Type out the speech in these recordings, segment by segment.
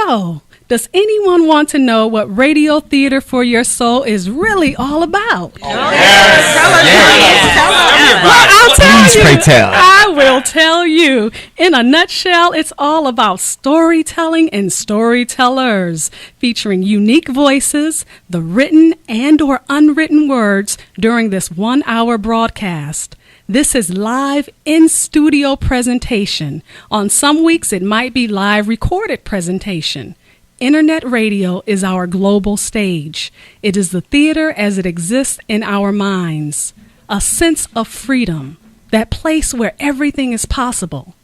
So, does anyone want to know what Radio Theater for Your Soul is really all about? Yes. Well, I'll tell Please you. pray tell. I will tell you. In a nutshell, it's all about storytelling and storytellers, featuring unique voices, the written and or unwritten words during this 1-hour broadcast. This is live in-studio presentation. On some weeks, it might be live recorded presentation. Internet radio is our global stage. It is the theater as it exists in our minds. A sense of freedom, that place where everything is possible.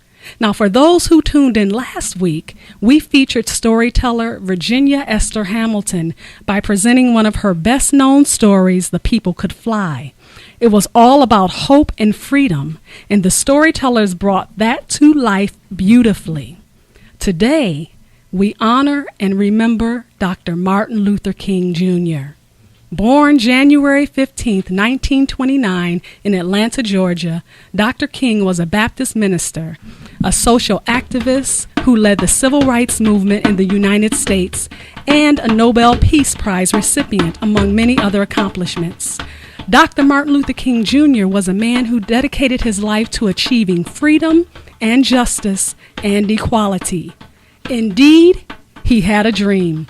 Now, for those who tuned in last week, we featured storyteller Virginia Esther Hamilton by presenting one of her best-known stories, The People Could Fly. It was all about hope and freedom, and the storytellers brought that to life beautifully. Today, we honor and remember Dr. Martin Luther King, Jr. Born January 15, 1929 in Atlanta, Georgia, Dr. King was a Baptist minister, a social activist who led the civil rights movement in the United States, and a Nobel Peace Prize recipient, among many other accomplishments. Dr. Martin Luther King, Jr. was a man who dedicated his life to achieving freedom and justice and equality. Indeed, he had a dream.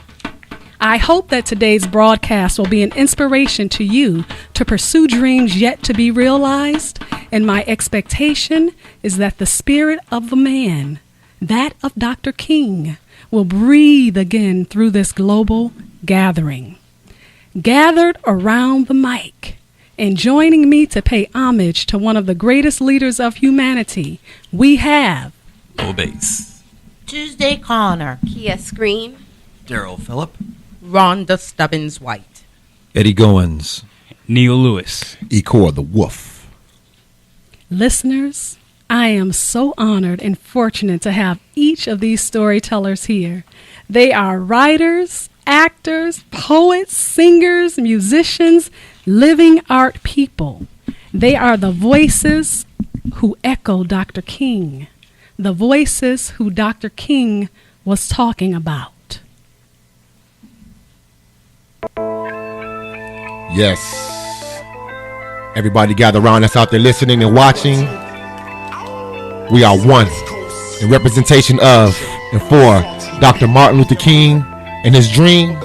I hope that today's broadcast will be an inspiration to you to pursue dreams yet to be realized, and my expectation is that the spirit of the man, that of Dr. King, will breathe again through this global gathering. Gathered around the mic and joining me to pay homage to one of the greatest leaders of humanity, we have Bass. Tuesday Connor, Kia Scream, Daryl Phillip. Rhonda Stubbins White, Eddie Goins. Neil Lewis. Ecor the Wolf. listeners. I am so honored and fortunate to have each of these storytellers here. They are writers, actors, poets, singers, musicians, living art people. They are the voices who echo Dr. King, the voices who Dr. King was talking about. Yes. Everybody gather around that's out there listening and watching. We are one in representation of and for Dr. Martin Luther King and his dream.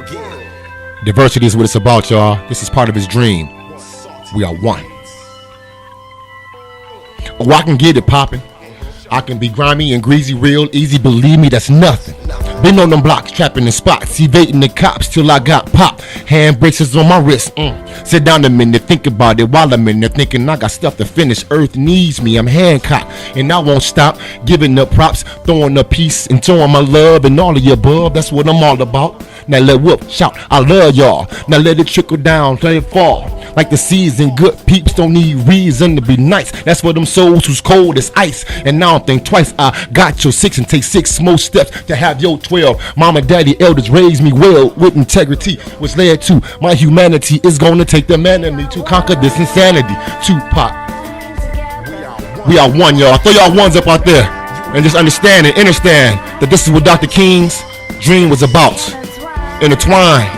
Diversity is what it's about, y'all. This is part of his dream. We are one. Oh, I can get it popping. I can be grimy and greasy, real easy. Believe me, that's nothing. Been on them blocks, trapping in spots, evading the cops till I got popped. Hand braces on my wrist. Sit down a minute, think about it while I'm in there thinking I got stuff to finish. Earth needs me, I'm Hancock, and I won't stop giving up props, throwing up peace and throwing my love and all of the above. That's what I'm all about. Now let whoop, shout, I love y'all. Now let it trickle down, let it fall. Like the season, good peeps don't need reason to be nice. That's for them souls who's cold as ice. And now I think twice. I got your 6 and take 6 more steps to have your 12. Mama, daddy, elders raised me well with integrity, which led to my humanity is going to take the man in me to conquer this insanity. Tupac. We are one, y'all. Throw y'all ones up out there and just understand that this is what Dr. King's dream was about. Intertwined,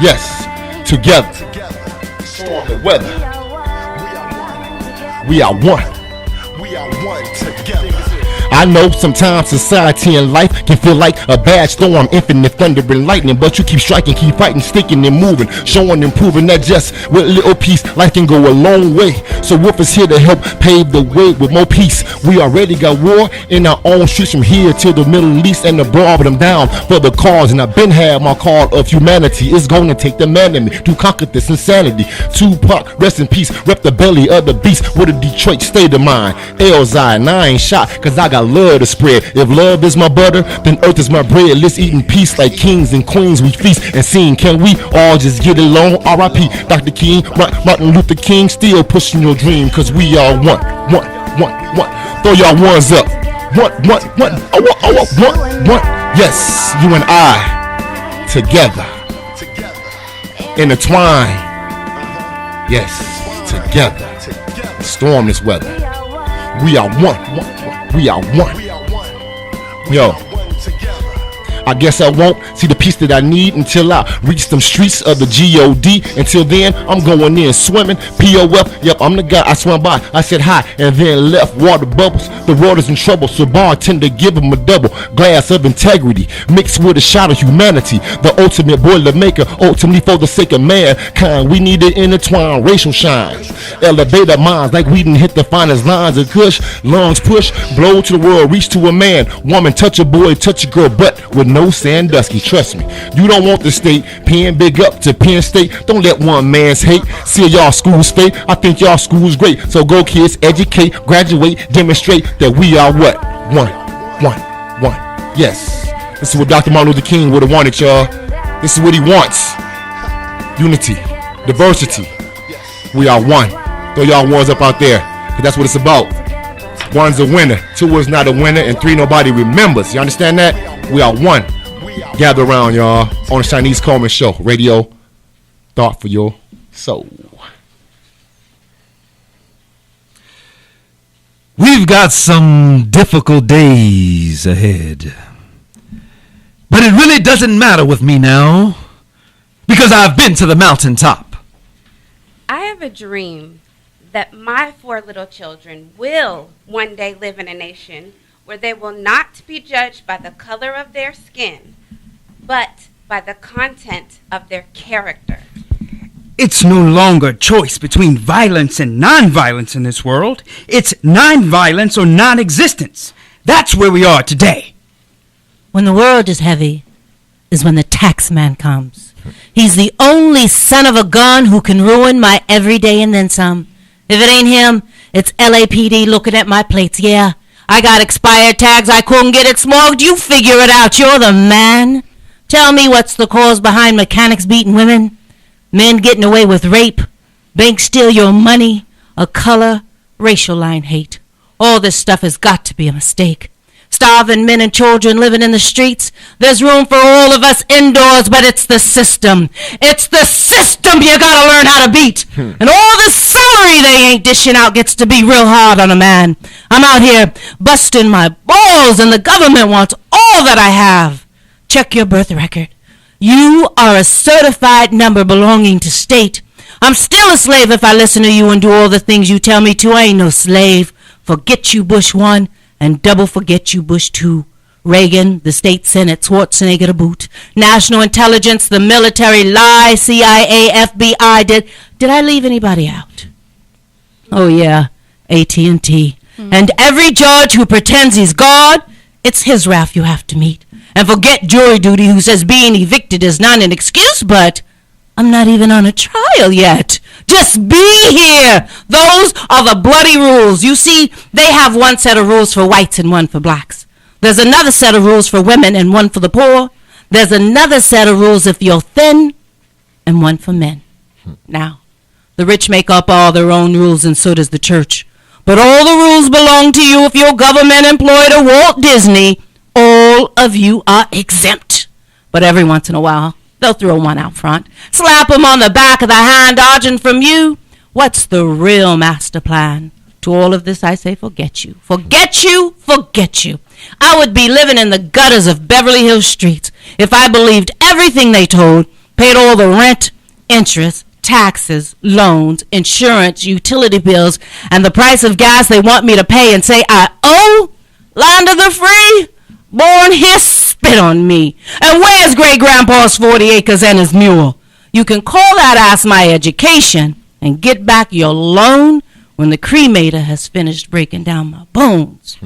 yes, together. Storm the weather. We are one. We are one together. I know sometimes society and life can feel like a bad storm, infinite thunder and lightning, but you keep striking, keep fighting, sticking and moving, showing and proving that just with a little peace, life can go a long way. So Wolf is here to help pave the way with more peace. We already got war in our own streets from here till the Middle East and abroad, but I'm down for the cause, and I've been had my call of humanity. It's going to take the man in me to conquer this insanity. Tupac, rest in peace, rep the belly of the beast with a Detroit state of mind. Elzai, and I ain't shot, cause I got love to spread. If love is my butter, then earth is my bread. Let's eat in peace like kings and queens. We feast and sing. Can we all just get along? R.I.P. Dr. King, Martin Luther King, still pushing your dream, cause we are one. Throw y'all ones up. One. Yes, you and I together, intertwined. Yes, together. Storm this weather. We are one. We are one. Yo, I guess I won't see the peace that I need until I reach them streets of the G-O-D. Until then, I'm going in swimming, P-O-F, yep, I'm the guy. I swam by, I said hi, and then left. Water bubbles, the water's in trouble, so bartender give him a double glass of integrity, mixed with a shot of humanity. The ultimate boiler maker, ultimately for the sake of mankind. We need to intertwine racial shines, elevate our minds like we didn't hit the finest lines of kush. Lungs push, blow to the world, reach to a man, woman, touch a boy, touch a girl, but with no Sandusky. Trust me, you don't want the state. Penn, big up to Penn State. Don't let one man's hate seal y'all school's fate. I think y'all school's great, so go kids, educate, graduate, demonstrate that we are what? One. Yes, this is what Dr. Martin Luther King would have wanted, y'all. This is what he wants. Unity, diversity. We are one. Throw y'all ones up out there, because that's what it's about. One's a winner, two is not a winner, and three nobody remembers. You understand that? We are one. Gather around, y'all, on the Chinese Coleman Show. Radio, thought for your soul. We've got some difficult days ahead. But it really doesn't matter with me now, because I've been to the mountaintop. I have a dream that my 4 little children will one day live in a nation where they will not be judged by the color of their skin, but by the content of their character. It's no longer a choice between violence and non-violence in this world. It's non-violence or non-existence. That's where we are today. When the world is heavy is when the tax man comes. He's the only son of a gun who can ruin my everyday and then some. If it ain't him, it's LAPD looking at my plates. Yeah, I got expired tags. I couldn't get it smoked. You figure it out. You're the man. Tell me what's the cause behind mechanics beating women? Men getting away with rape, banks steal your money, a color, racial line hate. All this stuff has got to be a mistake. Starving men and children living in the streets. There's room for all of us indoors, but it's the system. It's the system you gotta learn how to beat. And all the salary they ain't dishing out gets to be real hard on a man. I'm out here busting my balls, and the government wants all that I have. Check your birth record. You are a certified number belonging to state. I'm still a slave if I listen to you and do all the things you tell me to. I ain't no slave. Forget you, Bush 1, and double forget you, Bush 2. Reagan, the state senate, Schwarzenegger to boot. National intelligence, the military lie, CIA, FBI. Did I leave anybody out? Oh, yeah, AT&T. And every judge who pretends he's God, it's his wrath you have to meet. And forget jury duty who says being evicted is not an excuse, but I'm not even on a trial yet. Just be here. Those are the bloody rules. You see, they have one set of rules for whites and one for blacks. There's another set of rules for women and one for the poor. There's another set of rules if you're thin and one for men. Now, the rich make up all their own rules and so does the church. But all the rules belong to you if you're government employed or Walt Disney. All of you are exempt. But every once in a while, they'll throw one out front. Slap them on the back of the hand, dodging from you. What's the real master plan? To all of this, I say forget you. Forget you, forget you. I would be living in the gutters of Beverly Hills streets if I believed everything they told, paid all the rent, interest, taxes, loans, insurance, utility bills, and the price of gas they want me to pay and say I owe? Land of the free? Born here, spit on me. And where's great-grandpa's 40 acres and his mule? You can call that ass my education and get back your loan when the cremator has finished breaking down my bones.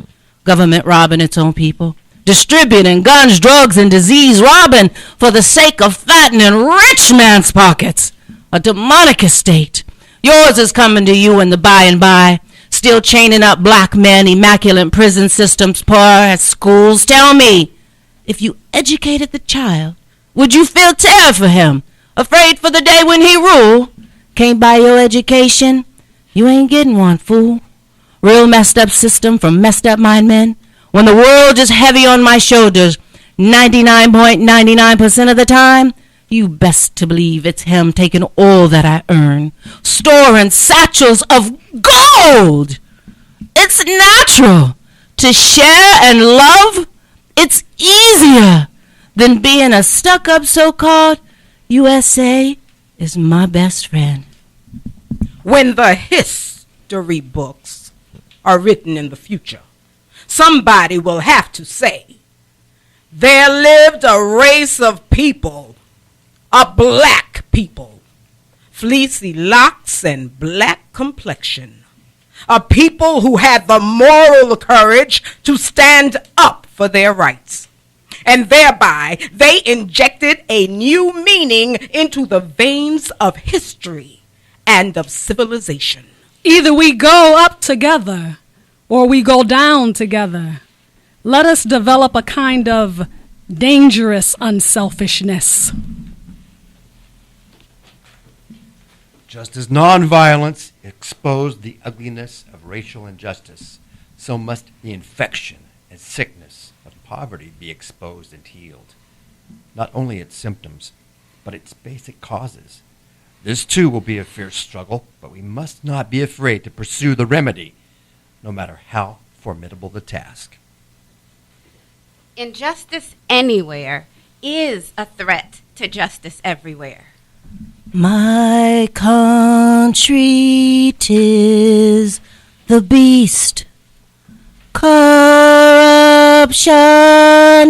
Government robbing its own people, distributing guns, drugs, and disease, robbing for the sake of fattening rich man's pockets. A demonic estate. Yours is coming to you in the by and by. Still chaining up black men, immaculate prison systems, poor at schools. Tell me, if you educated the child, would you feel terror for him? Afraid for the day when he rule? Can't buy your education? You ain't getting one, fool. Real messed up system from messed up mind men. When the world is heavy on my shoulders, 99.99% of the time, you best to believe it's him taking all that I earn, storing satchels of gold. It's natural to share and love. It's easier. then being a stuck-up so-called USA is my best friend. When the history books are written in the future, somebody will have to say, there lived a race of people, a black people, fleecy locks and black complexion, a people who had the moral courage to stand up for their rights. And thereby they injected a new meaning into the veins of history and of civilization. Either we go up together or we go down together. Let us develop a kind of dangerous unselfishness. Just as nonviolence exposed the ugliness of racial injustice, so must the infection and sickness of poverty be exposed and healed. Not only its symptoms, but its basic causes. This too will be a fierce struggle, but we must not be afraid to pursue the remedy, no matter how formidable the task. Injustice anywhere is a threat to justice everywhere. My country 'tis the beast. Corruption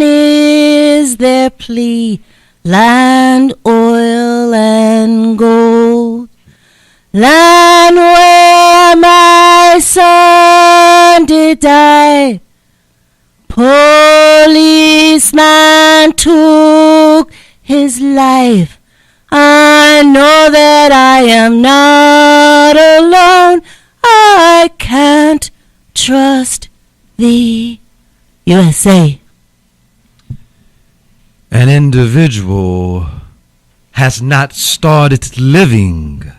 is their plea. Land, oil, and gold. Land where my son did die. Policeman took his life. I know that I am not alone. I can't trust the USA. An individual has not started living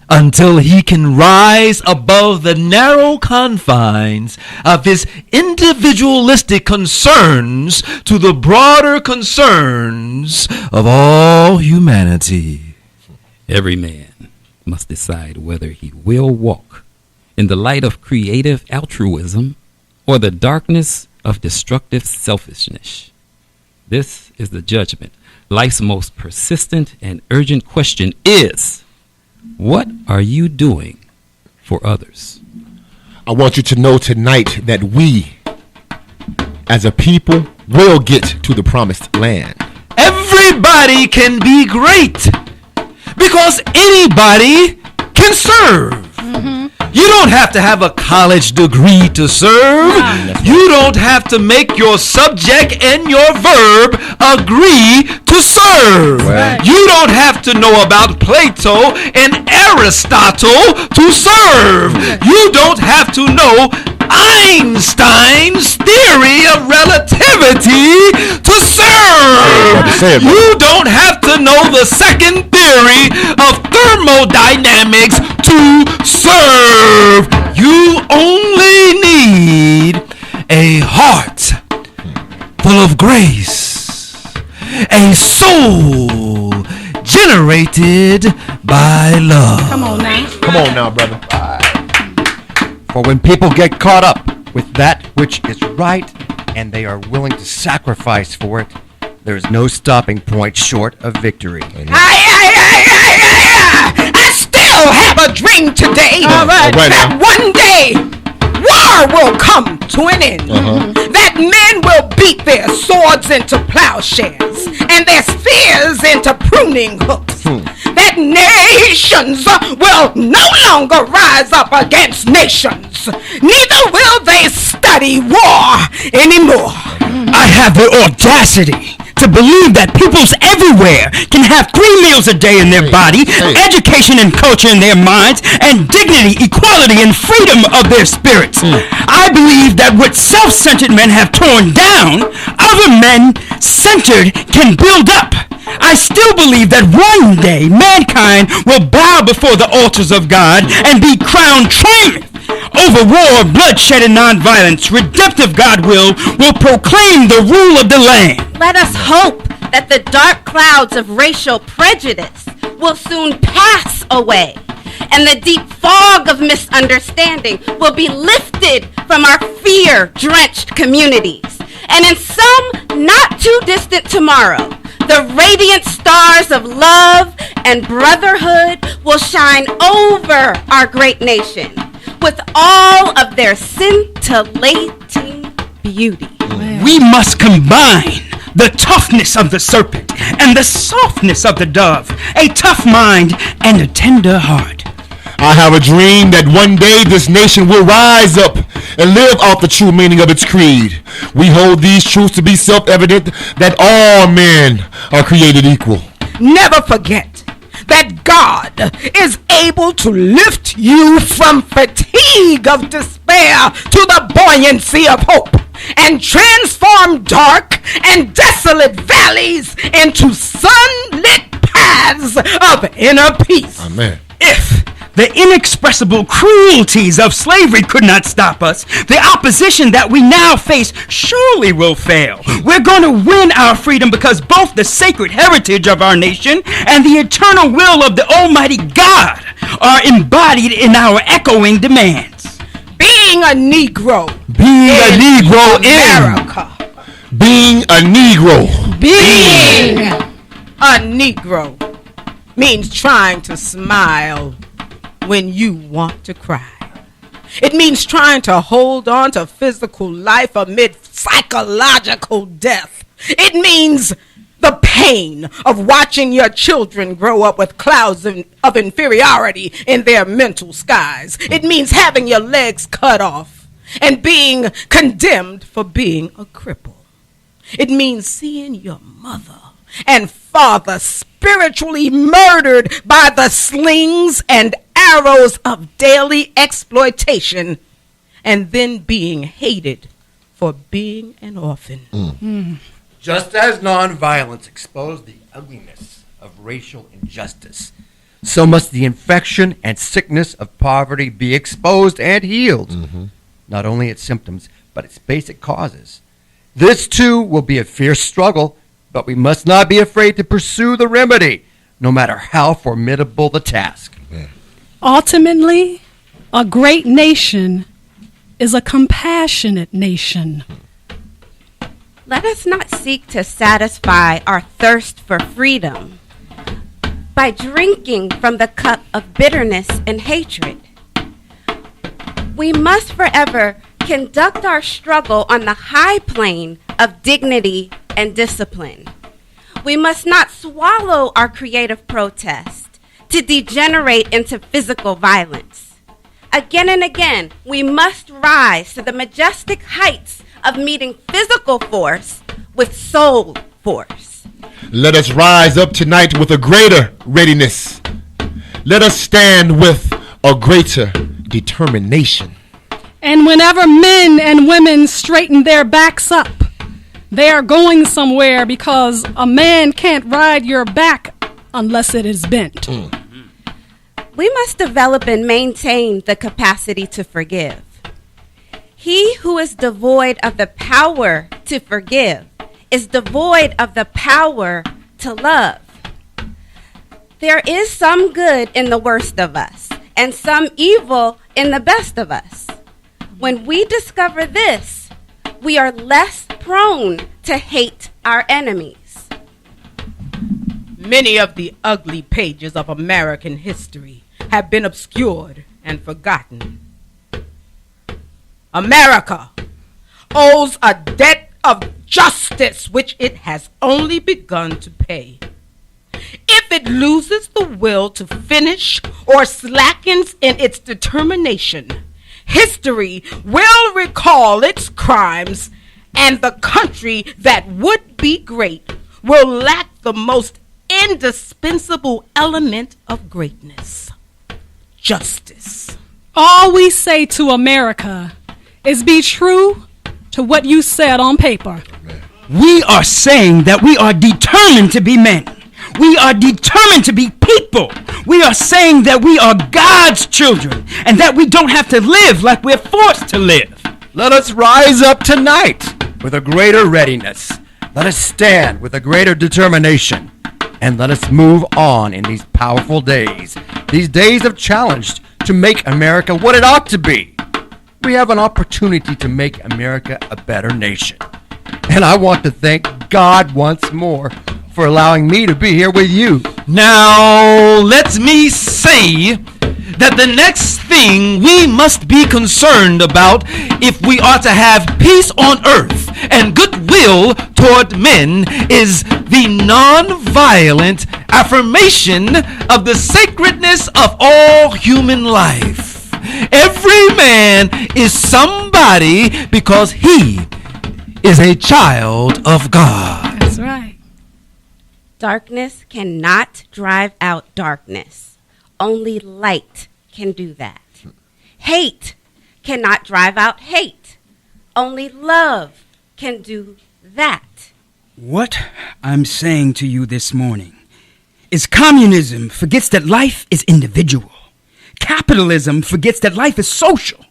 until he can rise above the narrow confines of his individualistic concerns to the broader concerns of all humanity. Every man must decide whether he will walk in the light of creative altruism or the darkness of destructive selfishness. This is the judgment. Life's most persistent and urgent question is, what are you doing for others? I want you to know tonight that we, as a people, will get to the promised land. Everybody can be great because anybody can serve. You don't have to have a college degree to serve. You don't have to make your subject and your verb agree to serve. Right. You don't have to know about Plato and Aristotle to serve. You don't have to know Einstein's theory of relativity to serve. You don't have to know the second theory of thermodynamics to serve. You only need a heart full of grace, a soul generated by love. Come on now. Come on now, brother. For when people get caught up with that which is right and they are willing to sacrifice for it, there is no stopping point short of victory. I still have a dream today right that now. one day war will come to an end. That men will beat their swords into plowshares and their spears into pruning hooks. That nations will no longer rise up against nations. Neither will they study war anymore. I have the audacity to believe that peoples everywhere can have 3 meals a day in their body, education and culture in their minds, and dignity, equality, and freedom of their spirits. I believe that what self-centered men have torn down, other men centered can build up. I still believe that one day mankind will bow before the altars of God and be crowned triumph over war, bloodshed, and nonviolence. Redemptive God will proclaim the rule of the land. Let us hope that the dark clouds of racial prejudice will soon pass away, and the deep fog of misunderstanding will be lifted from our fear-drenched communities, And in some not too distant tomorrow, the radiant stars of love and brotherhood will shine over our great nation with all of their scintillating beauty. We must combine the toughness of the serpent and the softness of the dove, a tough mind and a tender heart. I have a dream that one day this nation will rise up and live out the true meaning of its creed. We hold these truths to be self-evident that all men are created equal. Never forget that God is able to lift you from fatigue of despair to the buoyancy of hope and transform dark and desolate valleys into sunlit paths of inner peace. Amen. If the inexpressible cruelties of slavery could not stop us, the opposition that we now face surely will fail. We're going to win our freedom because both the sacred heritage of our nation and the eternal will of the Almighty God are embodied in our echoing demands. Being a Negro. Being a Negro America. Being a Negro. Being a Negro means trying to smile when you want to cry. It means trying to hold on to physical life amid psychological death. It means the pain of watching your children grow up with clouds of inferiority in their mental skies. It means having your legs cut off and being condemned for being a cripple. It means seeing your mother and father spiritually murdered by the slings and arrows of daily exploitation, and then being hated for being an orphan. Just as nonviolence exposed the ugliness of racial injustice, so must the infection and sickness of poverty be exposed and healed. Not only its symptoms, but its basic causes. This too will be a fierce struggle, but we must not be afraid to pursue the remedy, no matter how formidable the task. Ultimately, a great nation is a compassionate nation. Let us not seek to satisfy our thirst for freedom by drinking from the cup of bitterness and hatred. We must forever conduct our struggle on the high plane of dignity and discipline. We must not swallow our creative protest to degenerate into physical violence. Again and again, we must rise to the majestic heights of meeting physical force with soul force. Let us rise up tonight with a greater readiness. Let us stand with a greater determination. And whenever men and women straighten their backs up, they are going somewhere, because a man can't ride your back unless it is bent. We must develop and maintain the capacity to forgive. He who is devoid of the power to forgive is devoid of the power to love. There is some good in the worst of us and some evil in the best of us. When we discover this, we are less prone to hate our enemies. Many of the ugly pages of American history have been obscured and forgotten. America owes a debt of justice which it has only begun to pay. If it loses the will to finish or slackens in its determination, history will recall its crimes, and the country that would be great will lack the most indispensable element of greatness: justice. All we say to America is be true to what you said on paper. We are saying that we are determined to be men. We are determined to be people. We are saying that we are God's children and that we don't have to live like we're forced to live. Let us rise up tonight with a greater readiness. Let us stand with a greater determination. And let us move on in these powerful days, these days of challenge to make America what it ought to be. We have an opportunity to make America a better nation. And I want to thank God once more for allowing me to be here with you. Now, let me say that the next thing we must be concerned about if we are to have peace on earth and goodwill toward men is the non-violent affirmation of the sacredness of all human life. Every man is somebody because he is a child of God. That's right. Darkness cannot drive out darkness. Only light can do that. Hate cannot drive out hate. Only love can do that. What I'm saying to you this morning is communism forgets that life is individual. Capitalism forgets that life is social.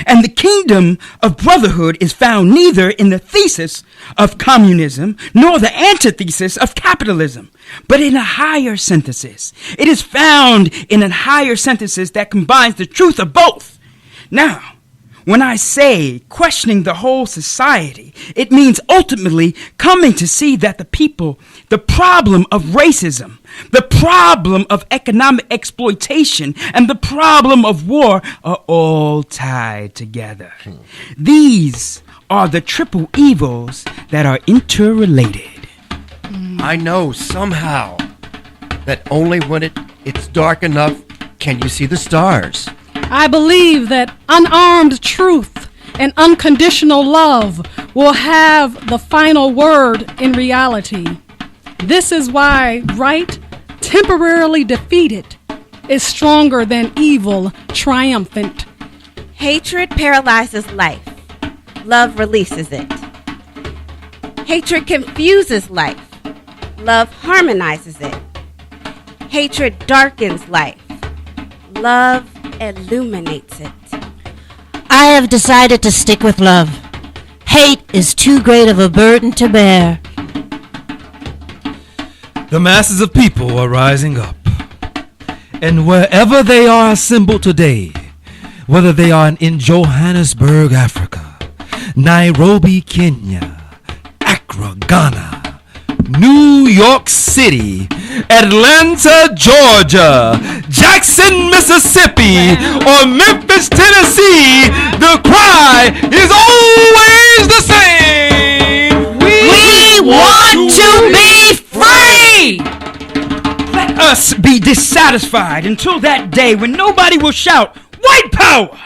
And the kingdom of brotherhood is found neither in the thesis of communism nor the antithesis of capitalism, but in a higher synthesis. It is found in a higher synthesis that combines the truth of both. Now, when I say questioning the whole society, it means ultimately coming to see that the problem of racism, the problem of economic exploitation, and the problem of war are all tied together. These are the triple evils that are interrelated. I know somehow that only when it's dark enough can you see the stars. I believe that unarmed truth and unconditional love will have the final word in reality. This is why right, temporarily defeated, is stronger than evil triumphant. Hatred paralyzes life. Love releases it. Hatred confuses life. Love harmonizes it. Hatred darkens life. Love illuminates it. I have decided to stick with love. Hate is too great of a burden to bear. The masses of people are rising up. And wherever they are assembled today, whether they are in Johannesburg, Africa, Nairobi, Kenya, Accra, Ghana, New York City, Atlanta, Georgia, Jackson, Mississippi, or Memphis, Tennessee, the cry is always the same. We want to be free! Let us be dissatisfied until that day when nobody will shout white power,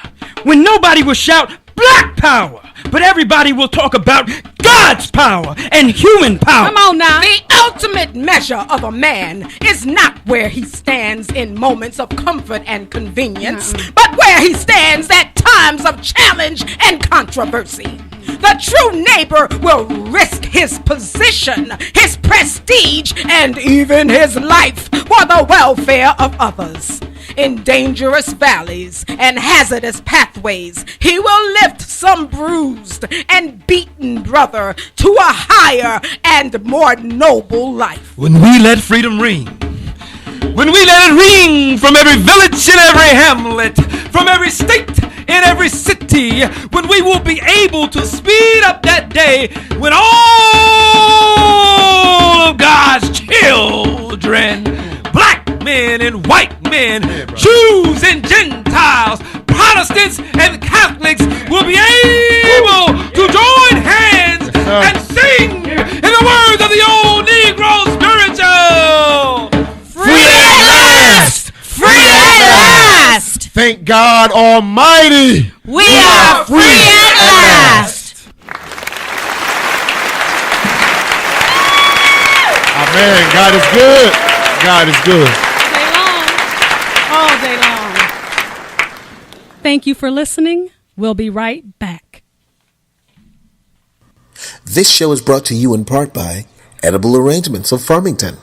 when nobody will shout black power, but everybody will talk about God's power and human power. Come on now. The ultimate measure of a man is not where he stands in moments of comfort and convenience, but where he stands at times of challenge and controversy. The true neighbor will risk his position, his prestige, and even his life for the welfare of others. In dangerous valleys and hazardous pathways, he will lift some bruised and beaten brother to a higher and more noble life. When we let freedom ring, when we let it ring from every village and every hamlet, from every state and every city, when we will be able to speed up that day when all of God's children, black men and white men, Jews and Gentiles, Protestants and Catholics will be able to join hands and sing in the words of the old Negro spiritual. Free at last! Free at last! Thank God Almighty. We are free at last! Amen. God is good. God is good. Day long. All day long. Thank you for listening. We'll be right back. This show is brought to you in part by Edible Arrangements of Farmington.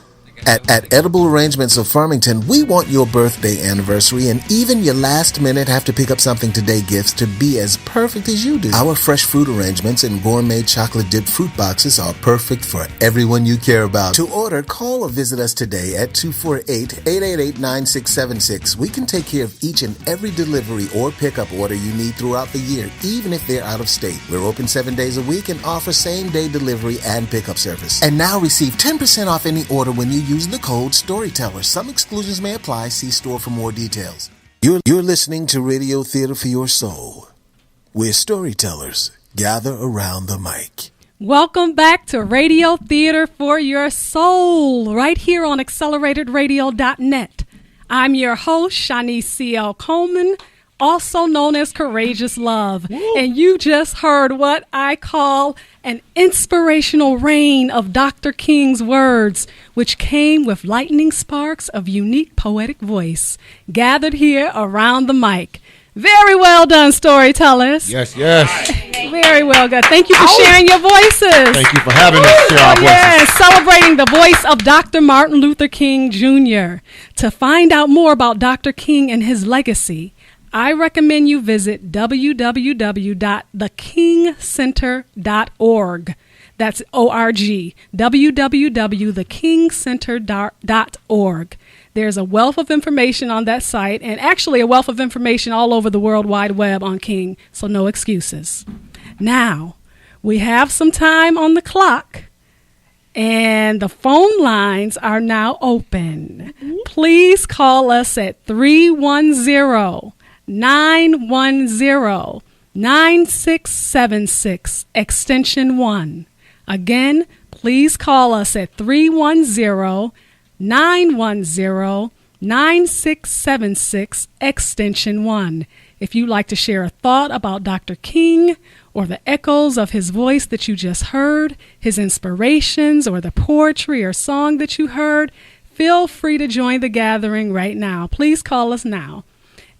At Edible Arrangements of Farmington, we want your birthday, anniversary, and even your last minute have to pick up something today gifts to be as perfect as you do. Our fresh fruit arrangements and gourmet chocolate dipped fruit boxes are perfect for everyone you care about. To order, call or visit us today at 248-888-9676. We can take care of each and every delivery or pickup order you need throughout the year, even if they're out of state. We're open 7 days a week and offer same-day delivery and pickup service. And now receive 10% off any order when you use the code Storytellers. Some exclusions may apply. See store for more details. You're listening to Radio Theater for Your Soul, where storytellers gather around the mic. Welcome back to Radio Theater for Your Soul, right here on AcceleratedRadio.net. I'm your host, Shanice C.L. Coleman, also known as Courageous Love. Woo. And you just heard what I call an inspirational rain of Dr. King's words, which came with lightning sparks of unique poetic voice, gathered here around the mic. Very well done, storytellers. Yes, yes. Very well done. Thank you for sharing your voices. Thank you for having us share our voices. Yes, celebrating the voice of Dr. Martin Luther King Jr. To find out more about Dr. King and his legacy, I recommend you visit www.thekingcenter.org. That's O-R-G, www.thekingcenter.org. There's a wealth of information on that site, and actually a wealth of information all over the World Wide Web on King, so no excuses. Now, we have some time on the clock, and the phone lines are now open. Please call us at 310-910-9676, extension 1. Again, please call us at 310-910-9676, extension 1. If you'd like to share a thought about Dr. King or the echoes of his voice that you just heard, his inspirations, or the poetry or song that you heard, feel free to join the gathering right now. Please call us now.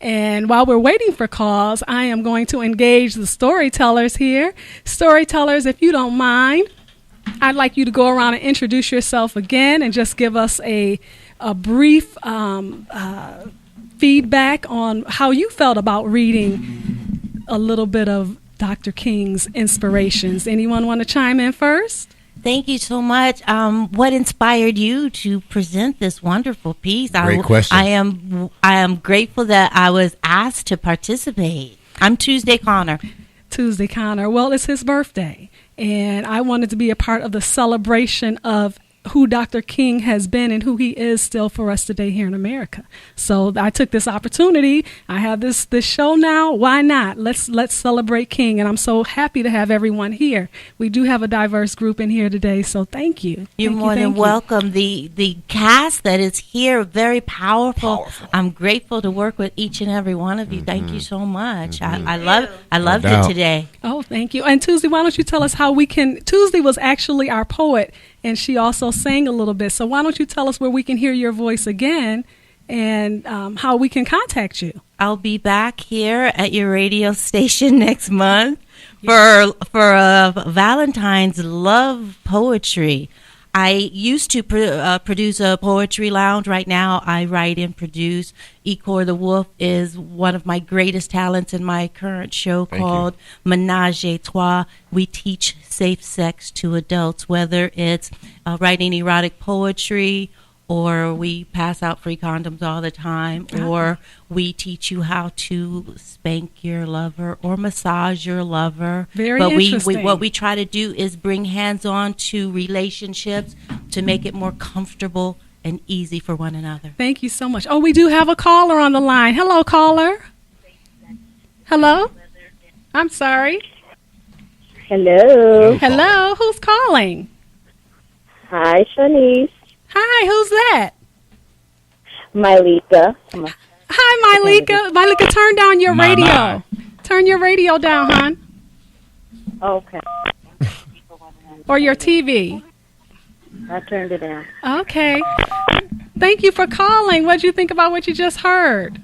And while we're waiting for calls, I am going to engage the storytellers here. Storytellers, if you don't mind, I'd like you to go around and introduce yourself again and just give us a brief feedback on how you felt about reading a little bit of Dr. King's inspirations. Anyone want to chime in first? Thank you so much. What inspired you to present this wonderful piece? Great question. I am grateful that I was asked to participate. I'm Tuesday Connor. Tuesday Connor. Well, it's his birthday, and I wanted to be a part of the celebration of who Dr. King has been and who he is still for us today here in America. So I took this opportunity. I have this show now. Why not? Let's celebrate King, and I'm so happy to have everyone here. We do have a diverse group in here today, so thank you. You're more than welcome. The cast that is here, very powerful. I'm grateful to work with each and every one of you. Thank you so much. I loved it today. Oh, thank you. And Tuesday, why don't you tell us how we can? Tuesday was actually our poet, and she also sang a little bit. So why don't you tell us where we can hear your voice again and how we can contact you? I'll be back here at your radio station next month for Valentine's Love Poetry. I used to produce a poetry lounge. Right now, I write and produce. Ecor the Wolf is one of my greatest talents in my current show called Menage a Trois. We teach safe sex to adults, whether it's writing erotic poetry, or we pass out free condoms all the time, or we teach you how to spank your lover or massage your lover. Very interesting. What we try to do is bring hands-on to relationships to make it more comfortable and easy for one another. Thank you so much. Oh, we do have a caller on the line. Hello, caller. Hello? I'm sorry. Hello. Hello, who's calling? Hi, Shanice. Hi, who's that? Mylika. Hi, Mylika. Mylika, turn down your radio. Turn your radio down, hon. Okay. Or your TV. I turned it down. Okay. Thank you for calling. What did you think about what you just heard?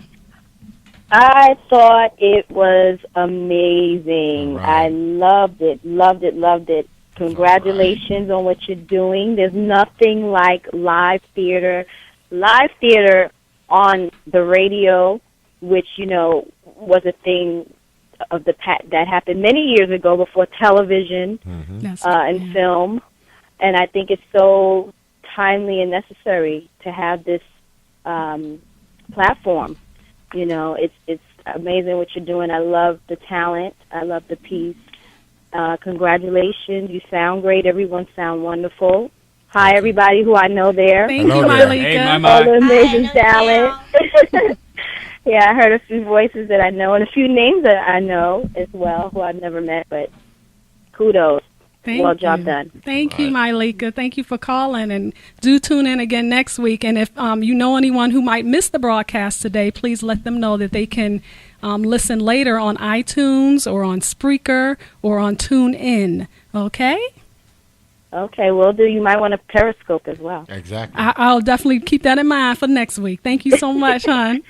I thought it was amazing. Right. I loved it. Congratulations on what you're doing. There's nothing like live theater. Live theater on the radio, which, was a thing of that happened many years ago before television and film. And I think it's so timely and necessary to have this platform. It's amazing what you're doing. I love the talent. I love the piece. Congratulations. You sound great. Everyone sound wonderful. Hi, everybody who I know there. Thank you, Malika. Hey, all the amazing talent. Yeah, I heard a few voices that I know and a few names that I know as well who I've never met, but kudos. Job done. Thank you, Malika. Thank you for calling, and do tune in again next week. And if you know anyone who might miss the broadcast today, please let them know that they can listen later on iTunes or on Spreaker or on TuneIn. Okay? Okay, will do. You might want to Periscope as well. Exactly. I'll definitely keep that in mind for next week. Thank you so much, hon.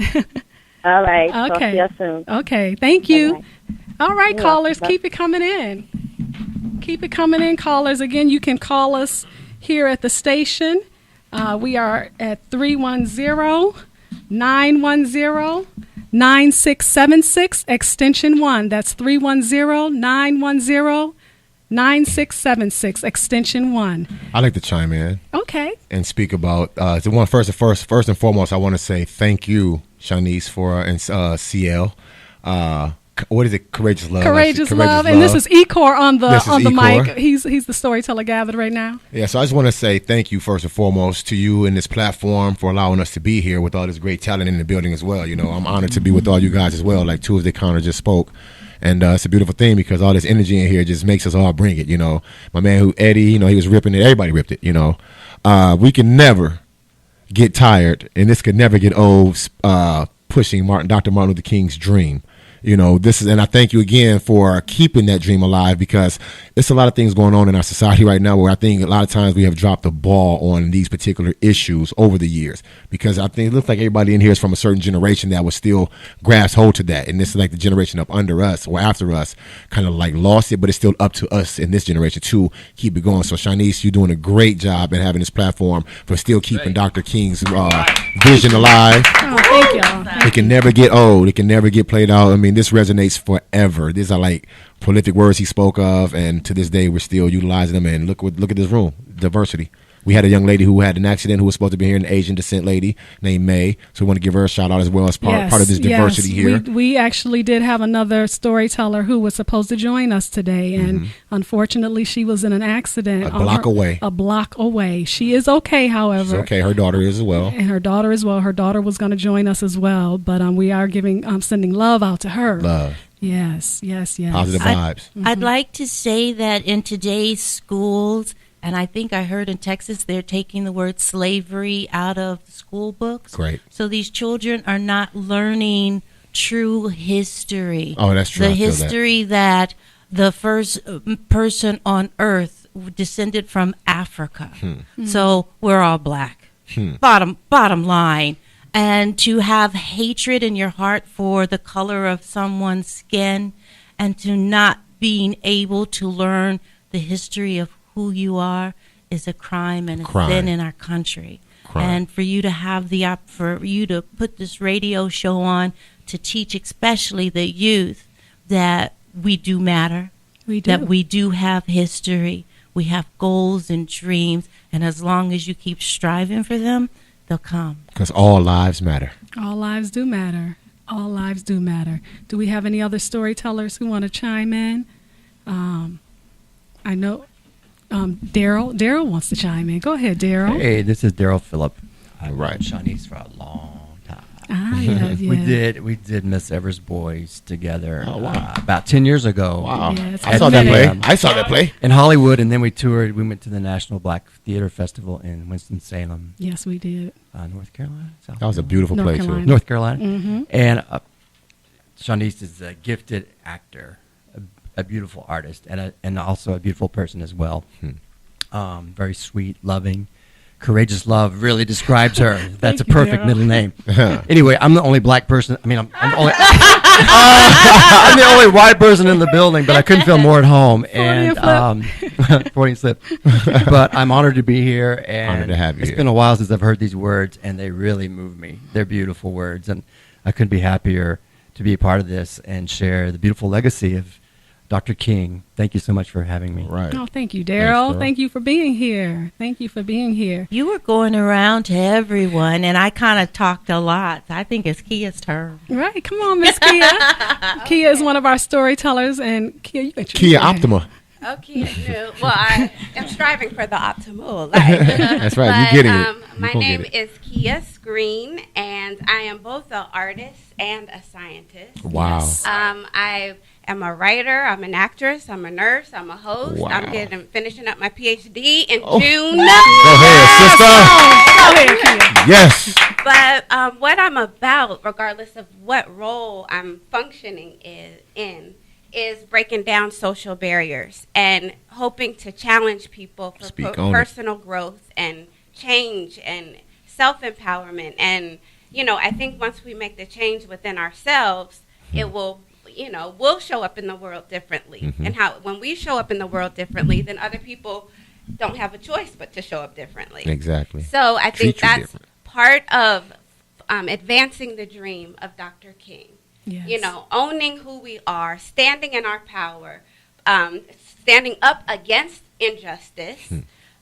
All right. Okay. Talk to you soon. Okay. Thank you. Bye-bye. All right, You're callers, welcome. keep it coming in. Keep it coming in, callers. Again, you can call us here at the station. We are at 310-910-9676, extension 1. That's 310-910-9676, extension 1. I'd like to chime in Okay. and speak about first and foremost. I want to say thank you, Shanice, for CL. What is it? Courageous Love. Courageous Love. And this is Ecor on the Ecor. mic. He's the storyteller gathered right now. Yeah, so I just want to say thank you first and foremost to you and this platform for allowing us to be here with all this great talent in the building as well. I'm honored to be with all you guys as well, like Tuesday Connor just spoke. And it's a beautiful thing because all this energy in here just makes us all bring it, My man Eddie, he was ripping it. Everybody ripped it, We can never get tired, and this could never get old, pushing Dr. Martin Luther King's dream. And I thank you again for keeping that dream alive, because it's a lot of things going on in our society right now where I think a lot of times we have dropped the ball on these particular issues over the years, because I think it looks like everybody in here is from a certain generation that was still grasp hold to that. And this is like the generation up under us or after us kind of like lost it, but it's still up to us in this generation to keep it going. So Shanice, you're doing a great job in having this platform for still keeping Dr. King's vision alive. Oh, thank y'all. It can never get old. It can never get played out. I mean, this resonates forever. These are like prolific words he spoke of, and to this day we're still utilizing them. And look at this room, diversity. We had a young lady who had an accident who was supposed to be here, an Asian descent lady named May. So we want to give her a shout out as well as part of this diversity here. We actually did have another storyteller who was supposed to join us today, and unfortunately she was in an accident. A block away. She is okay, however. She's okay. Her daughter is as well. And her daughter as well. Her daughter was going to join us as well, but we are sending love out to her. Love. Yes. Positive vibes. I'd like to say that in today's schools, and I think I heard in Texas they're taking the word slavery out of the school books. Great. So these children are not learning true history. Oh, that's true. The history that the first person on earth descended from Africa. So we're all black. Bottom line. And to have hatred in your heart for the color of someone's skin, and to not being able to learn the history of who you are, is a crime and a sin in our country. And for you to have for you to put this radio show on to teach, especially the youth, that we do matter, that we do have history, we have goals and dreams, and as long as you keep striving for them, they'll come. Because all lives matter. All lives do matter. All lives do matter. Do we have any other storytellers who want to chime in? I know Daryl wants to chime in. Go ahead, Daryl. Hey, this is Daryl Phillip. I've Right. known Shanice for a long time. Yeah. We did Miss Evers Boys together. Oh, wow. About 10 years ago. Wow. Yeah, it's I saw that been- play. I saw that play. In Hollywood, and then we toured. We went to the National Black Theater Festival in Winston-Salem, Yes, we did. North Carolina. South That was a Carolina? beautiful North play, Carolina. too. North Carolina. Mm-hmm. And Shanice is a gifted actor, a beautiful artist, and also a beautiful person as well. Very sweet, loving, Courageous Love really describes her. That's a you, perfect Daryl. middle name. Anyway, I'm the only black person. I mean, I'm the only, I'm the only white person in the building, but I couldn't feel more at home. And Freudian slip. But I'm honored to be here. And Honored to have you it's here. been a while since I've heard these words, and they really move me. They're beautiful words, and I couldn't be happier to be a part of this and share the beautiful legacy of Dr. King. Thank you so much for having me. Right. Oh, thank you, Daryl. Daryl. Thank you for being here. Thank you for being here. You were going around to everyone, and I kind of talked a lot. I think it's Kia's turn. Right. Come on, Miss Kia. Kia is one of our storytellers, and Kia, you introduce Kia her. Optima. Okay, no. Well, I am striving for the optimal life. That's right. But, You're getting it. My You're gonna name get it. is Kia Screen, and I am both an artist and a scientist. Wow. I am a writer. I'm an actress. I'm a nurse. I'm a host. Wow. I'm finishing up my PhD in Oh. June. Go ahead, sister. Go ahead, Kia. Yes. But what I'm about, regardless of what role I'm functioning is breaking down social barriers and hoping to challenge people for Speak on it. personal growth and change and self-empowerment. And, I think once we make the change within ourselves, it will, we'll show up in the world differently. And when we show up in the world differently, then other people don't have a choice but to show up differently. Exactly. So I think Treat you that's different. part of advancing the dream of Dr. King. Yes. Owning who we are, standing in our power, standing up against injustice,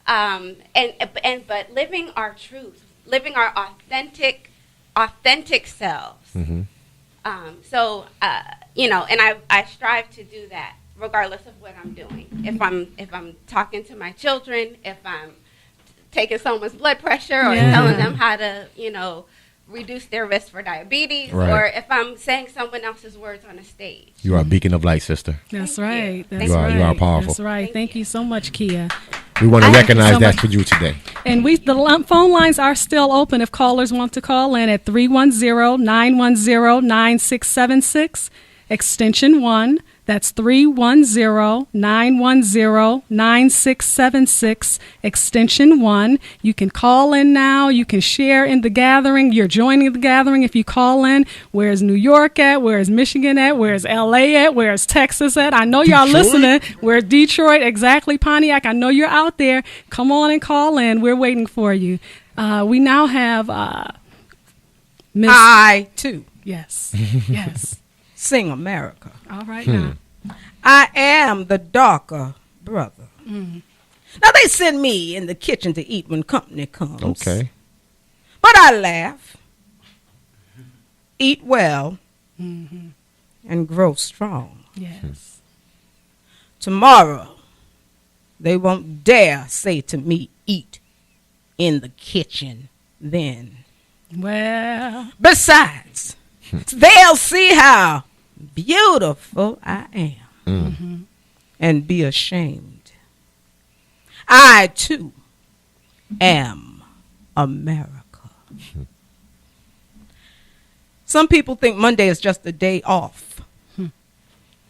but living our truth, living our authentic selves. Mm-hmm. And I strive to do that regardless of what I'm doing. If I'm talking to my children, if I'm taking someone's blood pressure or telling them how to, reduce their risk for diabetes, Right. or if I'm saying someone else's words on a stage. You are a beacon of light, sister. That's Thank right. you. That's You are- right. you are powerful. That's right. Thank you so much, Kia. We want to Thank you recognize so that much. for you today. And the phone lines are still open if callers want to call in at 310-910-9676, extension 1. That's 310-910-9676, extension 1. You can call in now. You can share in the gathering. You're joining the gathering if you call in. Where's New York at? Where's Michigan at? Where's L.A. at? Where's Texas at? I know y'all Detroit? listening. Where's Detroit? Exactly, Pontiac. I know you're out there. Come on and call in. We're waiting for you. We now have Miss... I, too, Yes. Yes. sing America. All right now. I am the darker brother. Now, they send me in the kitchen to eat when company comes. Okay. But I laugh, eat well, and grow strong. Yes. Tomorrow, they won't dare say to me, eat in the kitchen then. Well, Besides, they'll see how beautiful I am and be ashamed. I, too, am America. Some people think Monday is just a day off,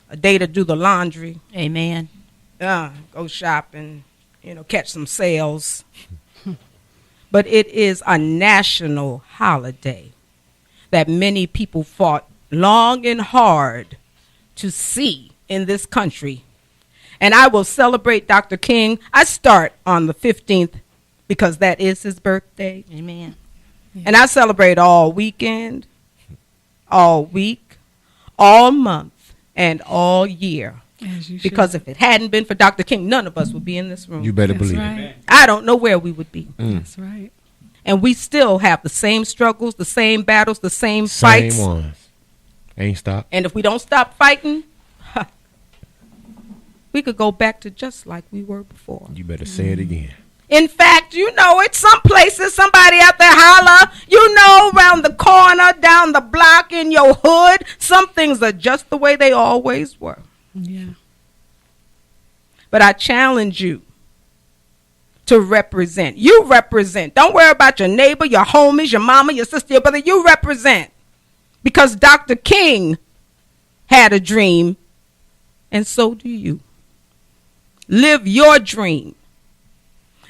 a day to do the laundry, Amen. go shopping, catch some sales. But it is a national holiday that many people fought long and hard to see in this country. And I will celebrate Dr. King. I start on the 15th because that is his birthday. Amen. And I celebrate all weekend, all week, all month, and all year. as you Because if it hadn't been for Dr. King, none of us would be in this room. You better That's believe it. right. I don't know where we would be. That's right. And we still have the same struggles, the same battles, the same Same fights. ones. Ain't stop. And if we don't stop fighting, we could go back to just like we were before. You better say it again. In fact, it's some places, somebody out there holler, around the corner, down the block, in your hood, some things are just the way they always were. Yeah. But I challenge you to represent. You represent. Don't worry about your neighbor, your homies, your mama, your sister, your brother. You represent. Because Dr. King had a dream, and so do you. Live your dream.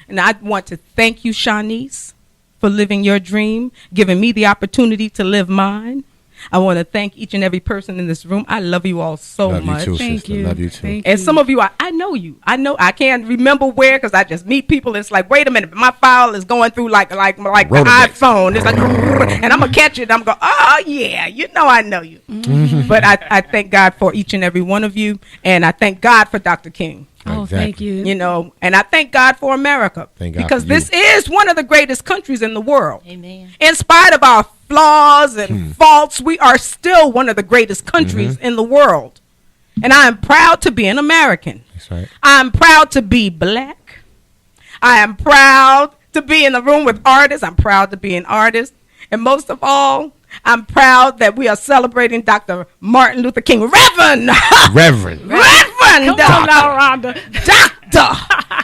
And I want to thank you, Shanice, for living your dream, giving me the opportunity to live mine. I want to thank each and every person in this room. I love you all so much. Love you too, Thank sister. you. Love you too. Thank And some of you, I know you. I know. I can't remember where because I just meet people. And it's like, wait a minute, my file is going through like the iPhone. It's like, and I'm gonna catch it. I'm going, oh yeah, I know you. But I thank God for each and every one of you, and I thank God for Dr. King. Oh, thank you. And I thank God for America. Thank God because for you. this is one of the greatest countries in the world. Amen. In spite of our flaws and faults, we are still one of the greatest countries in the world. And I am proud to be an American. That's right. I'm proud to be black. I am proud to be in the room with artists. I'm proud to be an artist. And most of all, I'm proud that we are celebrating Dr. Martin Luther King. Reverend Come on now, Rhonda. Dr.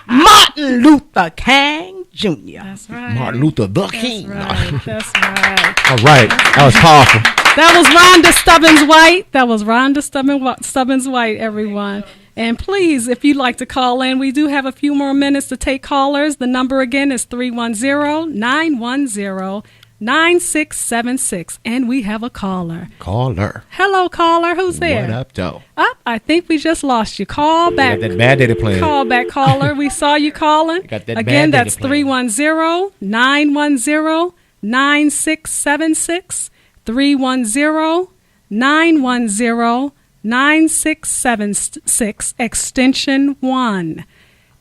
Martin Luther King Jr. That's right. Martin Luther the King. That's right. All right. That was powerful. That was Rhonda Stubbins-White. That was Rhonda Stubbins-White, everyone. And please, if you'd like to call in, we do have a few more minutes to take callers. The number again is 310-910-9676. And we have a caller. Caller. Hello, caller. Who's there? What up, though? I think we just lost you. Call back. Got that bad data playing. Call back, caller. We saw you calling. Got that Again, bad that's data playing. 310-910-9676. 310-910-9676, extension 1.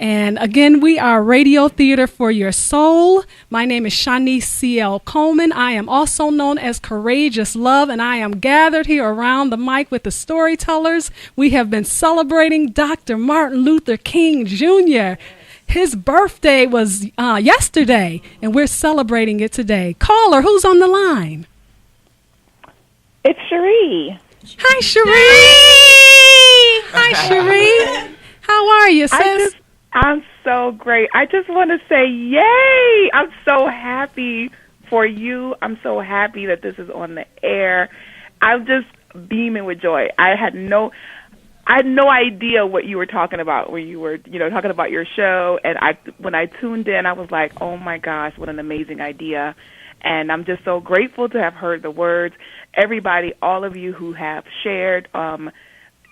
And again, we are Radio Theater for Your Soul. My name is Shanice C.L. Coleman. I am also known as Courageous Love, and I am gathered here around the mic with the Storytellers. We have been celebrating Dr. Martin Luther King Jr. His birthday was yesterday, and we're celebrating it today. Caller, who's on the line? It's Cherie. Hi, Cherie. Hi, Cherie. How are you, sis? I'm so great. I just want to say, yay! I'm so happy for you. I'm so happy that this is on the air. I'm just beaming with joy. I had no idea what you were talking about when you were, talking about your show. And when I tuned in, I was like, oh my gosh, what an amazing idea. And I'm just so grateful to have heard the words. Everybody, all of you who have shared,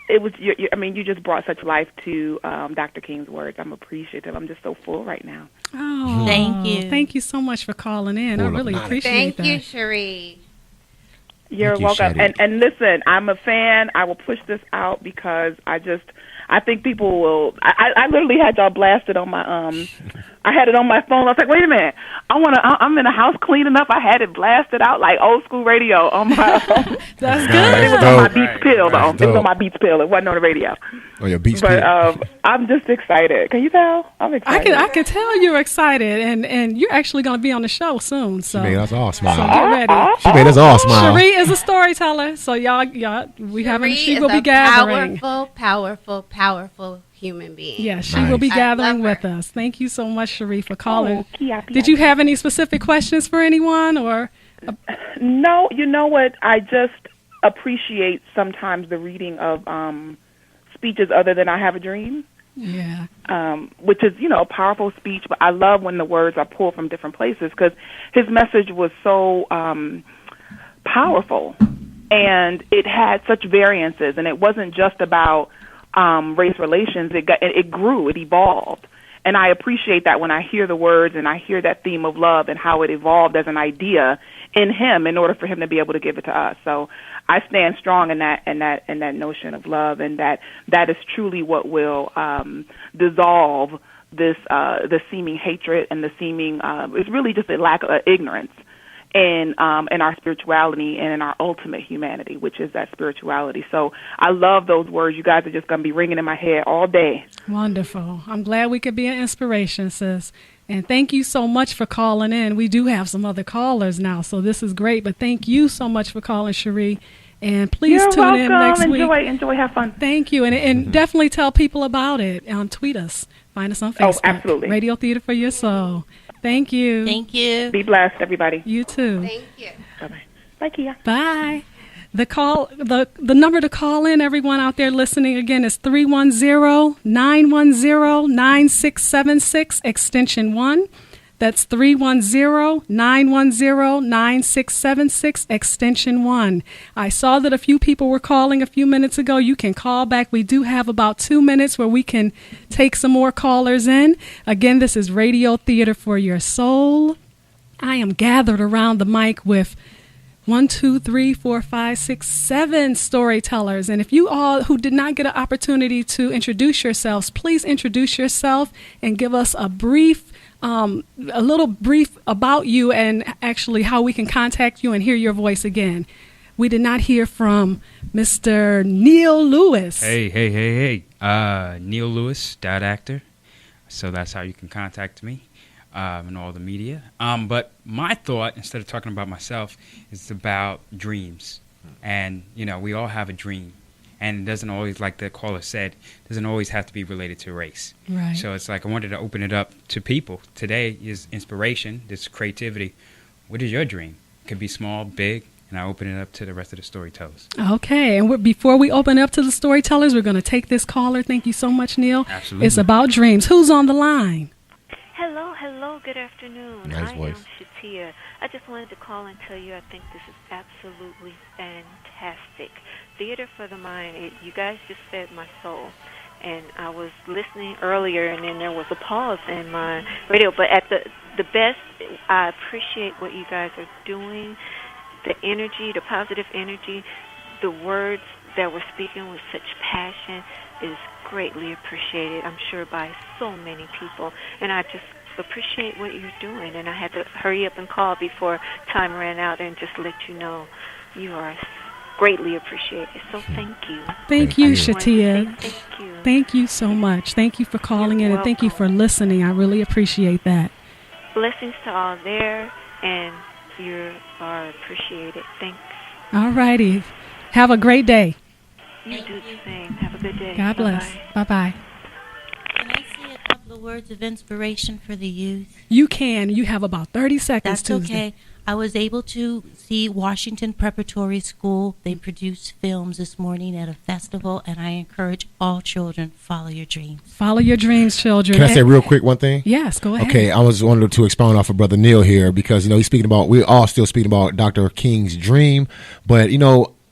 it was. You just brought such life to Dr. King's words. I'm appreciative. I'm just so full right now. Oh, thank you. Thank you so much for calling in. I really appreciate that. Thank you, Cherie. You're welcome. And listen, I'm a fan. I will push this out because I think people will. I literally had y'all blasted on my I had it on my phone. I was like, wait a minute. I'm in the house cleaning up. I had it blasted out like old school radio on my phone. That's good. But it was on my Beats pill, though. It was on my Beats pill. It wasn't on the radio. Oh, your Beats pill. But I'm just excited. Can you tell? I'm excited. I can tell you're excited, and you're actually going to be on the show soon. So she made us all smile. So get ready. She made us all smile. Cherie is a storyteller, so y'all, she will be gathering. Powerful human being. Yes, she will be gathering with us. Thank you so much, Cherie, for calling. Did you have any specific questions for anyone, or? No, you know what? I just appreciate sometimes the reading of speeches other than "I Have a Dream." Yeah. Which is, a powerful speech. But I love when the words are pulled from different places because his message was so powerful, and it had such variances, and it wasn't just about race relations. It grew, it evolved. And I appreciate that when I hear the words and I hear that theme of love and how it evolved as an idea in him in order for him to be able to give it to us. So I stand strong in that notion of love, and that is truly what will dissolve this the seeming hatred and the seeming it's really just a lack of ignorance in our spirituality and in our ultimate humanity, which is that spirituality. So I love those words. You guys are just going to be ringing in my head all day. Wonderful. I'm glad we could be an inspiration, sis. And thank you so much for calling in. We do have some other callers now, so this is great. But thank you so much for calling, Cherie. And please tune in next week. Enjoy, have fun. Thank you. And definitely tell people about it. Tweet us. Find us on Facebook. Oh, absolutely. Radio Theater for Your Soul. Thank you. Thank you. Be blessed, everybody. You too. Thank you. Bye-bye. Bye, Kia. Bye. The number to call in, everyone out there listening, again, is 310-910-9676, extension 1. That's 310-910-9676, extension 1. I saw that a few people were calling a few minutes ago. You can call back. We do have about 2 minutes where we can take some more callers in. Again, this is Radio Theater for Your Soul. I am gathered around the mic with 1, 2, 3, 4, 5, 6, 7 storytellers. And if you all who did not get an opportunity to introduce yourselves, please introduce yourself and give us a little brief about you and actually how we can contact you and hear your voice again. We did not hear from Mr. Neil Lewis. Hey. Neil Lewis, dad actor. So that's how you can contact me. And all the media. But my thought, instead of talking about myself, is about dreams. And, we all have a dream. And it doesn't always, like the caller said, doesn't always have to be related to race. Right. So it's like I wanted to open it up to people. Today is inspiration, this creativity. What is your dream? It could be small, big, and I open it up to the rest of the storytellers. Okay, and before we open up to the storytellers, we're going to take this caller. Thank you so much, Neil. Absolutely. It's about dreams. Who's on the line? Hello, good afternoon. Nice I voice. am Shatia. I just wanted to call and tell you I think this is absolutely fantastic. Theater for the mind, you guys just fed my soul. And I was listening earlier, and then there was a pause in my radio. But at the best, I appreciate what you guys are doing, the energy, the positive energy, the words that we're speaking with such passion is greatly appreciated, I'm sure, by so many people. And I just appreciate what you're doing, and I had to hurry up and call before time ran out and just let you know you are greatly appreciated. So thank you. Thank you, Shatia. Thank you. Thank you so much. Thank you for calling in, and thank you for listening. I really appreciate that. Blessings to all there, and you are appreciated. Thanks. All righty. Have a great day. You do the same. Have a good day. God bless. Bye-bye. Can I say a couple of words of inspiration for the youth? You can. You have about 30 seconds. That's okay. I was able to see Washington Preparatory School. They produced films this morning at a festival, and I encourage all children, follow your dreams. Follow your dreams, children. Can I say real quick one thing? Yes, go ahead. Okay, I was wanted to expound off of Brother Neil here because, we're all still speaking about Dr. King's dream, but,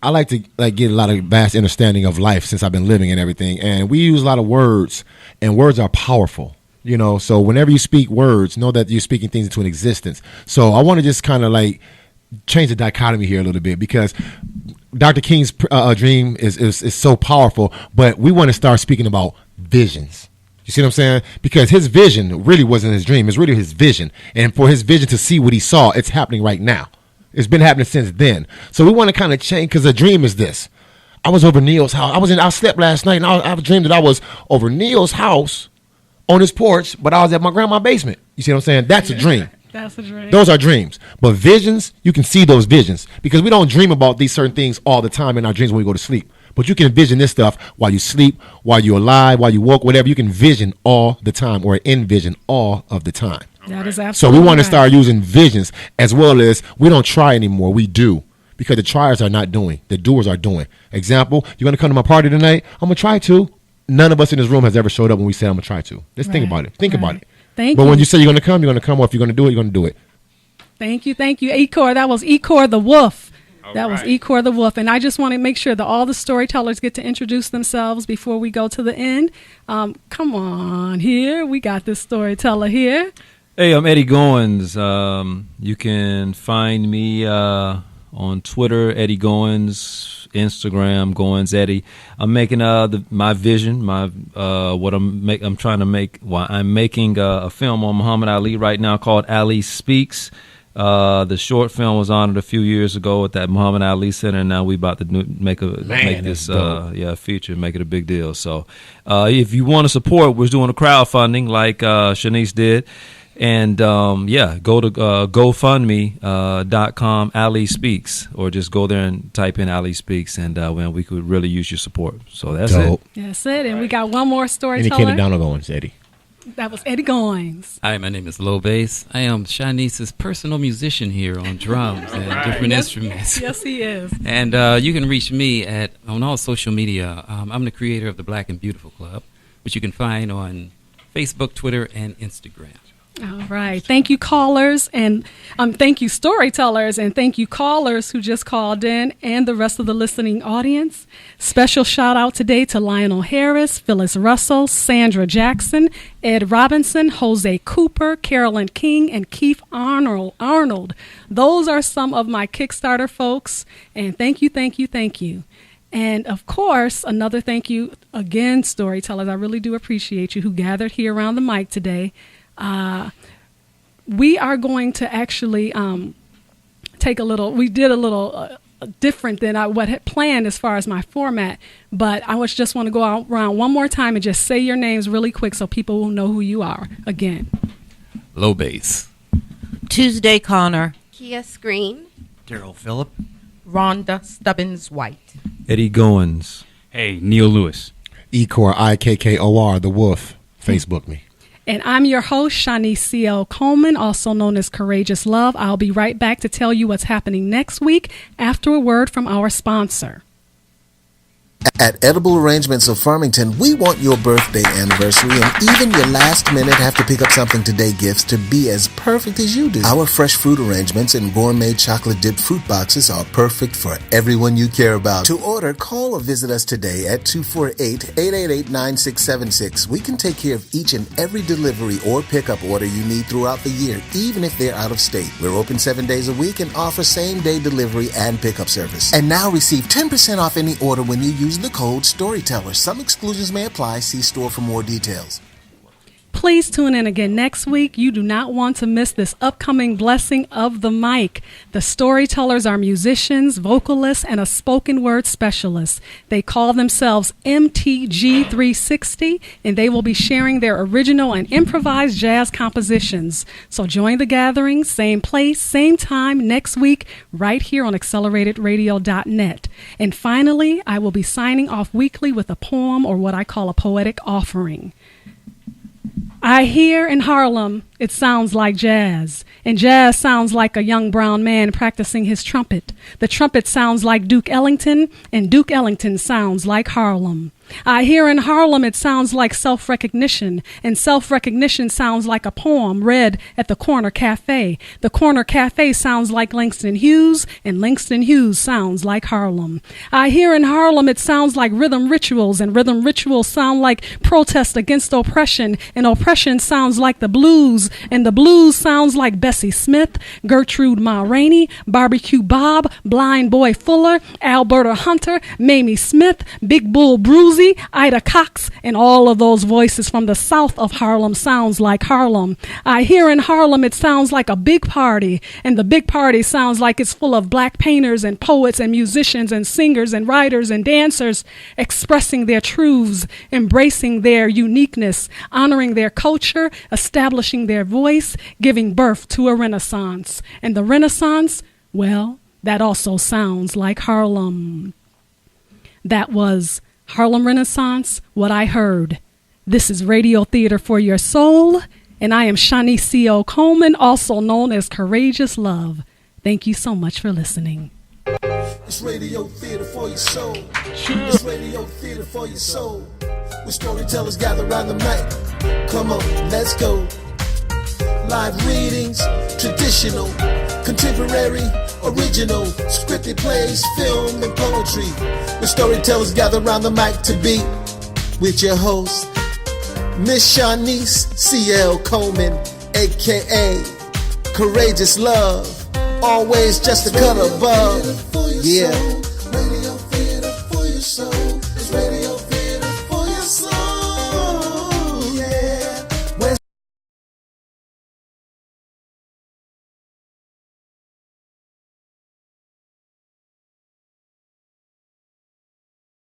I like to get a lot of vast understanding of life since I've been living and everything. And we use a lot of words, and words are powerful. So whenever you speak words, know that you're speaking things into an existence. So I want to just kind of change the dichotomy here a little bit because Dr. King's dream is so powerful, but we want to start speaking about visions. You see what I'm saying? Because his vision really wasn't his dream. It's really his vision. And for his vision to see what he saw, it's happening right now. It's been happening since then. So we want to kind of change because the dream is this. I was over Neil's house. I slept last night and I dreamed that I was over Neil's house on his porch, but I was at my grandma's basement. You see what I'm saying? That's a dream. That's a dream. Those are dreams. But visions, you can see those visions because we don't dream about these certain things all the time in our dreams when we go to sleep. But you can envision this stuff while you sleep, while you're alive, while you walk, whatever. You can vision all the time or envision all of the time. That is So absolutely we want to right. start using visions as well as we don't try anymore. We do because the triers are not doing. The doers are doing. Example, you're going to come to my party tonight? I'm going to try to. None of us in this room has ever showed up when we said I'm going to try to. Let's think about it. Think about it. Thank But you. when you say you're going to come, or if you're going to do it, you're going to do it. Thank you. Ecor. That was Ecor the Wolf. That was right. Ecor the Wolf. And I just want to make sure that all the storytellers get to introduce themselves before we go to the end. Come on here. We got this storyteller here. Hey, I'm Eddie Goins. You can find me on Twitter, Eddie Goins, Instagram, Goins Eddie. I'm making my vision, what I'm trying to make. Well, I'm making a film on Muhammad Ali right now called Ali Speaks. The short film was honored a few years ago at that Muhammad Ali Center, and now we about to make this feature, make it a big deal. So, if you want to support, we're doing a crowdfunding like Shanice did. And, go to GoFundMe.com, Ali Speaks, or just go there and type in Ali Speaks, and we could really use your support. So that's Dope. it. That's it. And we got one more Any storyteller. Candy Donald going, Eddie? That was Eddie Goins. Hi, my name is Low Bass. I am Shanice's personal musician here on drums and different instruments. Yes, he is. And you can reach me on all social media. I'm the creator of the Black and Beautiful Club, which you can find on Facebook, Twitter, and Instagram. All right. Thank you, callers, and thank you, storytellers, and thank you, callers who just called in, and the rest of the listening audience. Special shout out today to Lionel Harris, Phyllis Russell, Sandra Jackson, Ed Robinson, Jose Cooper, Carolyn King, and Keith Arnold. Those are some of my Kickstarter folks, and thank you, thank you, thank you. And, of course, another thank you again, storytellers. I really do appreciate you who gathered here around the mic today. We are going to actually we did a little different than what I had planned as far as my format, but I just want to go around one more time and just say your names really quick so people will know who you are again. Low Bass. Tuesday Connor. Kia Screen. Daryl Phillip. Rhonda Stubbins White. Eddie Goins. Hey, Neil Lewis. Ecor, IKKOR, The Wolf. Facebook me. And I'm your host, Shanice C.L. Coleman, also known as Courageous Love. I'll be right back to tell you what's happening next week after a word from our sponsor. At Edible Arrangements of Farmington, we want your birthday, anniversary, and even your last minute have to pick up something today gifts to be as perfect as you do. Our fresh fruit arrangements and gourmet chocolate dipped fruit boxes are perfect for everyone you care about. To order, call or visit us today at 248-888-9676. We can take care of each and every delivery or pickup order you need throughout the year, even if they're out of state. We're open 7 days a week and offer same-day delivery and pickup service. And now receive 10% off any order when you use the code Storytellers. Some exclusions may apply. See store for more details. Please tune in again next week. You do not want to miss this upcoming blessing of the mic. The Storytellers are musicians, vocalists, and a spoken word specialist. They call themselves MTG 360, and they will be sharing their original and improvised jazz compositions. So join the gathering, same place, same time next week, right here on acceleratedраdio.net. And finally, I will be signing off weekly with a poem, or what I call a poetic offering. I hear in Harlem, it sounds like jazz, and jazz sounds like a young brown man practicing his trumpet. The trumpet sounds like Duke Ellington, and Duke Ellington sounds like Harlem. I hear in Harlem it sounds like self-recognition, and self-recognition sounds like a poem read at the Corner Cafe. The Corner Cafe sounds like Langston Hughes, and Langston Hughes sounds like Harlem. I hear in Harlem it sounds like rhythm rituals, and rhythm rituals sound like protest against oppression, and oppression sounds like the blues, and the blues sounds like Bessie Smith, Gertrude Ma Rainey, Barbecue Bob, Blind Boy Fuller, Alberta Hunter, Mamie Smith, Big Bull Bruzy, Ida Cox, and all of those voices from the south of Harlem sounds like Harlem. I hear in Harlem it sounds like a big party, and the big party sounds like it's full of black painters and poets and musicians and singers and writers and dancers expressing their truths, embracing their uniqueness, honoring their culture, establishing their voice, giving birth to a renaissance. And the Renaissance, well, that also sounds like Harlem. That was Harlem Renaissance, What I Heard. This is Radio Theater for Your Soul, and I am Shanice C.O. Coleman, also known as Courageous Love. Thank you so much for listening. It's Radio Theater for your soul. It's Radio Theater for your soul. Where storytellers gather around the mic. Come on, let's go. Live readings, traditional, contemporary, original, scripted plays, film, and poetry. Where storytellers gather around the mic to be with your host, Miss Shanice C.L. Coleman, a.k.a. Courageous Love. Always just a cut above. Yeah.